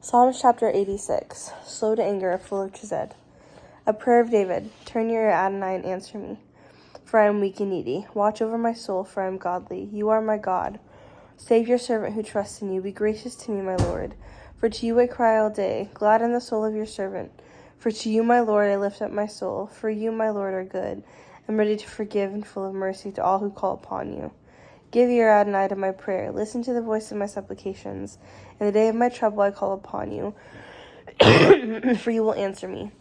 Psalms chapter 86, slow to anger, full of chesed. A prayer of David. Turn your ear, Adonai, and answer me, for I am weak and needy. Watch over my soul, for I am godly. You are my God. Save your servant who trusts in you. Be gracious to me, my Lord. For to you I cry all day. Gladden the soul of your servant. For to you, my Lord, I lift up my soul. For you, my Lord, are good, and ready to forgive and full of mercy to all who call upon you. Give ear, Adonai, to my prayer. Listen to the voice of my supplications. In the day of my trouble I call upon you, for you will answer me.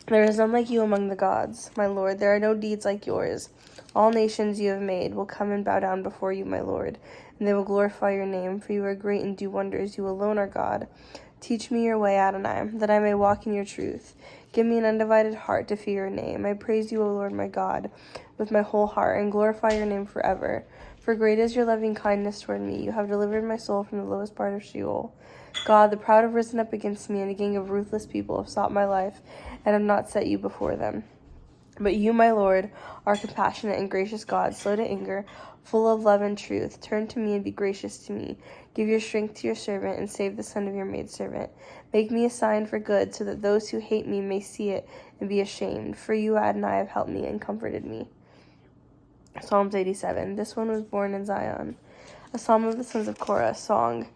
There is none like you among the gods, my Lord. There are no deeds like yours. All nations you have made will come and bow down before you, my Lord, and they will glorify your name, for you are great and do wonders. You alone are God. Teach me your way, Adonai, that I may walk in your truth. Give me an undivided heart to fear your name. I praise you, O Lord my God, with my whole heart, and glorify your name forever. For great is your loving kindness toward me. You have delivered my soul from the lowest part of Sheol. God, the proud have risen up against me, and a gang of ruthless people have sought my life, and have not set you before them. But you, my Lord, are compassionate and gracious God, slow to anger, full of love and truth. Turn to me and be gracious to me. Give your strength to your servant, and save the son of your maidservant. Make me a sign for good, so that those who hate me may see it and be ashamed. For you, Adonai, have helped me and comforted me. Psalms 87. This one was born in Zion. A psalm of the sons of Korah, song.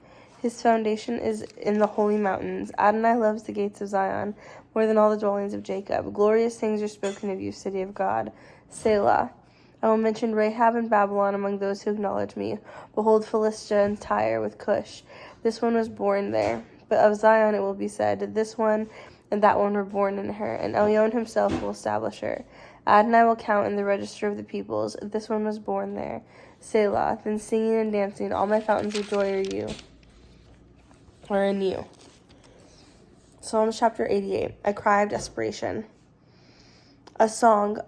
His foundation is in the holy mountains. Adonai loves the gates of Zion more than all the dwellings of Jacob. Glorious things are spoken of you, city of God. Selah. I will mention Rahab and Babylon among those who acknowledge me. Behold, Philistia and Tyre with Cush. This one was born there. But of Zion it will be said, this one and that one were born in her, and Elyon himself will establish her. Adonai will count in the register of the peoples. This one was born there. Selah. Then singing and dancing, all my fountains of joy are in you. Psalms chapter 88. A cry of desperation. A psalm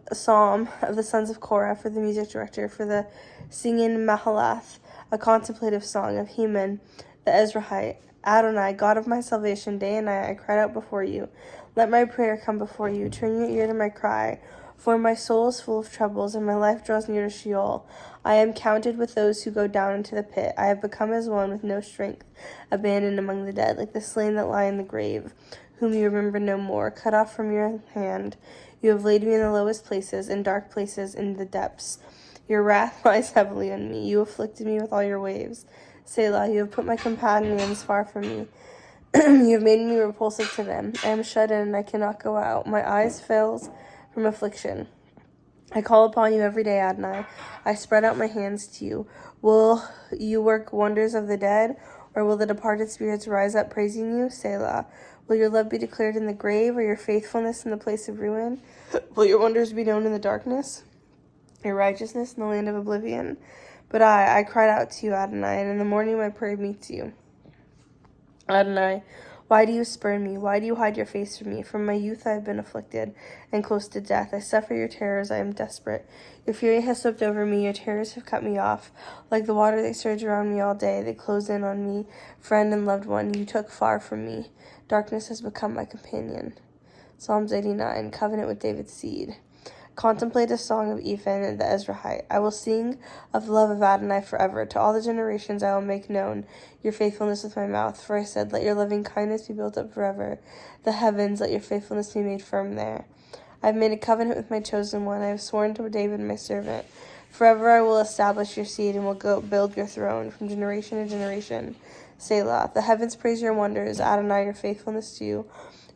of the sons of Korah for the music director, for the singing Mahalath, a contemplative song of Heman the Ezrahite. Adonai, God of my salvation, day and night I cried out before you. Let my prayer come before you. Turn your ear to my cry. For my soul is full of troubles, and my life draws near to Sheol. I am counted with those who go down into the pit. I have become as one with no strength, abandoned among the dead, like the slain that lie in the grave, whom you remember no more, cut off from your hand. You have laid me in the lowest places, in dark places, in the depths. Your wrath lies heavily on me. You afflicted me with all your waves. Selah, you have put my companions far from me. You have made me repulsive to them. I am shut in, and I cannot go out. My eyes fails from affliction. I call upon you every day, Adonai. I spread out my hands to you. Will you work wonders of the dead, or will the departed spirits rise up praising you? Selah. Will your love be declared in the grave, or your faithfulness in the place of ruin? Will your wonders be known in the darkness, your righteousness in the land of oblivion? But I cried out to you, Adonai, and in the morning my prayer meets you. Adonai, why do you spurn me? Why do you hide your face from me? From my youth I have been afflicted, and close to death. I suffer your terrors, I am desperate. Your fury has swept over me, your terrors have cut me off. Like the water they surge around me all day, they close in on me. Friend and loved one, you took far from me. Darkness has become my companion. Psalms 89, covenant with David's seed. Contemplate a song of Ethan the Ezrahite. I will sing of the love of Adonai forever. To all the generations I will make known your faithfulness with my mouth. For I said, let your loving kindness be built up forever. The heavens, let your faithfulness be made firm there. I have made a covenant with my chosen one. I have sworn to David my servant. Forever I will establish your seed and will go build your throne from generation to generation. Selah. The heavens praise your wonders. Adonai, your faithfulness to you.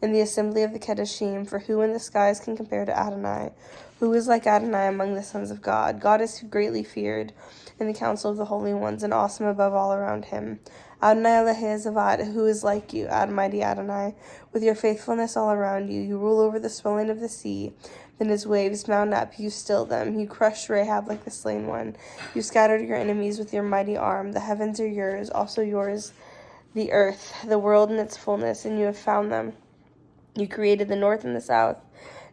In the assembly of the Kedoshim, for who in the skies can compare to Adonai? Who is like Adonai among the sons of God? God is greatly feared in the council of the holy ones, and awesome above all around him. Adonai Elahezavad, who is like you, Almighty Adonai, with your faithfulness all around you. You rule over the swelling of the sea. Then its waves mount up, you still them. You crushed Rahab like the slain one. You scattered your enemies with your mighty arm. The heavens are yours, also yours the earth, the world and its fullness, and you have found them. You created the north and the south.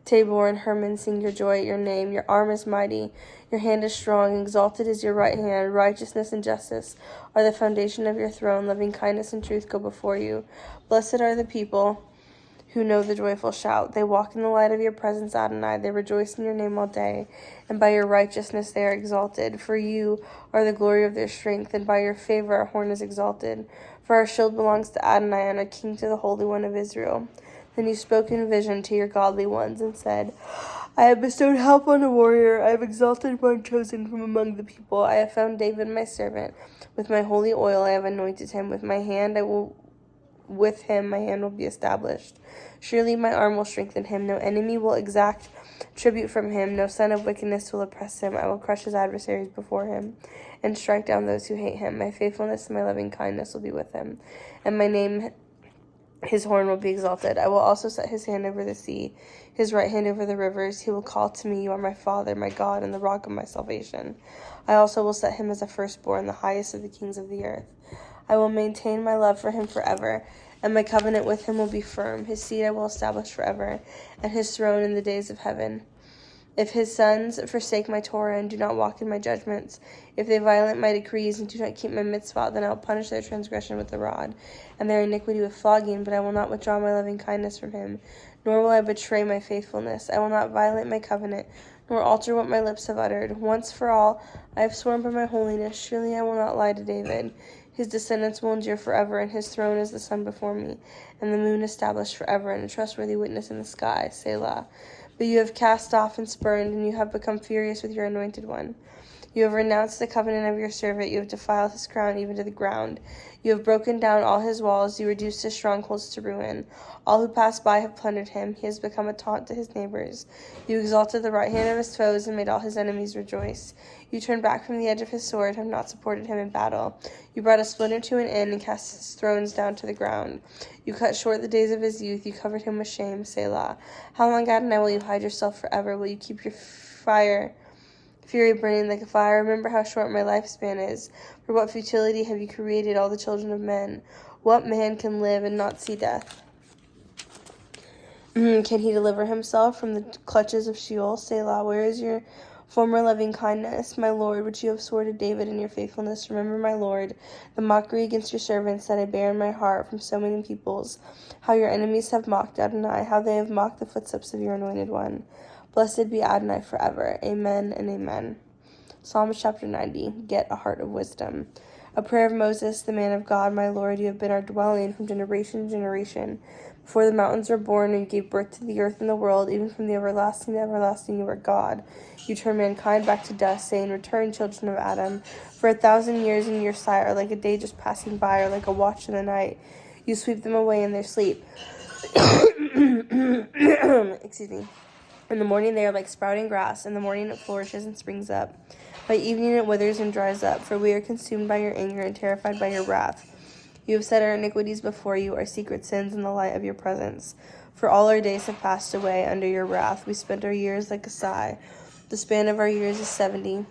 Tabor and Hermon sing your joy at your name. Your arm is mighty. Your hand is strong. Exalted is your right hand. Righteousness and justice are the foundation of your throne. Loving kindness and truth go before you. Blessed are the people who know the joyful shout. They walk in the light of your presence, Adonai. They rejoice in your name all day, and by your righteousness they are exalted. For you are the glory of their strength, and by your favor our horn is exalted. For our shield belongs to Adonai, and our king to the Holy One of Israel. Then you spoke in vision to your godly ones and said, I have bestowed help on a warrior. I have exalted one chosen from among the people. I have found David my servant. With my holy oil I have anointed him. With him my hand will be established. Surely my arm will strengthen him. No enemy will exact tribute from him. No son of wickedness will oppress him. I will crush his adversaries before him and strike down those who hate him. My faithfulness and my loving kindness will be with him, and my name, his horn, will be exalted. I will also set his hand over the sea, his right hand over the rivers. He will call to me, you are my Father, my God, and the rock of my salvation. I also will set him as a firstborn, the highest of the kings of the earth. I will maintain my love for him forever, and my covenant with him will be firm. His seed I will establish forever, and his throne in the days of heaven. If his sons forsake my Torah and do not walk in my judgments, if they violate my decrees and do not keep my mitzvah, then I will punish their transgression with the rod, and their iniquity with flogging, but I will not withdraw my loving kindness from him, nor will I betray my faithfulness. I will not violate my covenant, nor alter what my lips have uttered. Once for all, I have sworn by my holiness, surely I will not lie to David. His descendants will endure forever, and his throne is the sun before me, and the moon established forever, and a trustworthy witness in the sky. Selah. But you have cast off and spurned, and you have become furious with your anointed one. You have renounced the covenant of your servant. You have defiled his crown even to the ground. You have broken down all his walls. You reduced his strongholds to ruin. All who pass by have plundered him. He has become a taunt to his neighbors. You exalted the right hand of his foes and made all his enemies rejoice. You turned back from the edge of his sword, have not supported him in battle. You brought a splinter to an end and cast his thrones down to the ground. You cut short the days of his youth. You covered him with shame. Selah. How long, Adonai, will you hide yourself forever? Will you keep your fury burning like a fire? Remember how short my lifespan is. For what futility have you created all the children of men? What man can live and not see death? Can he deliver himself from the clutches of Sheol? Selah. Where is your former loving kindness, my Lord, which you have sworn to David in your faithfulness? Remember, my Lord, the mockery against your servants that I bear in my heart from so many peoples, how your enemies have mocked Adonai, how they have mocked the footsteps of your anointed one. Blessed be Adonai forever. Amen and amen. Psalms chapter 90. Get a heart of wisdom. A prayer of Moses, the man of God. My Lord, you have been our dwelling from generation to generation. Before the mountains were born, and you gave birth to the earth and the world, even from the everlasting to everlasting, you are God. You turn mankind back to dust, saying, Return, children of Adam. For 1,000 years in your sight are like a day just passing by, or like a watch in the night. You sweep them away in their sleep. Excuse me. In the morning they are like sprouting grass. In the morning it flourishes and springs up. By evening it withers and dries up. For we are consumed by your anger and terrified by your wrath. You have set our iniquities before you, our secret sins in the light of your presence. For all our days have passed away under your wrath. We spent our years like a sigh. The span of our years is 70.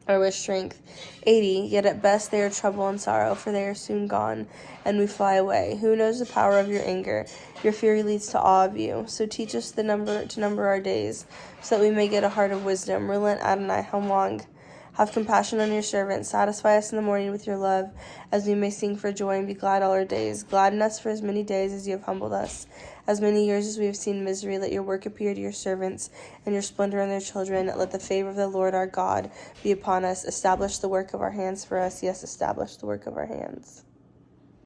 Or with strength 80, yet at best they are trouble and sorrow, for they are soon gone, and we fly away. Who knows the power of your anger? Your fury leads to awe of you. So teach us to number our days, so that we may get a heart of wisdom. Relent, Adonai, how long? Have compassion on your servants. Satisfy us in the morning with your love, as we may sing for joy and be glad all our days. Gladden us for as many days as you have humbled us. As many years as we have seen misery, let your work appear to your servants, and your splendor on their children. Let the favor of the Lord our God be upon us. Establish the work of our hands for us. Yes, establish the work of our hands.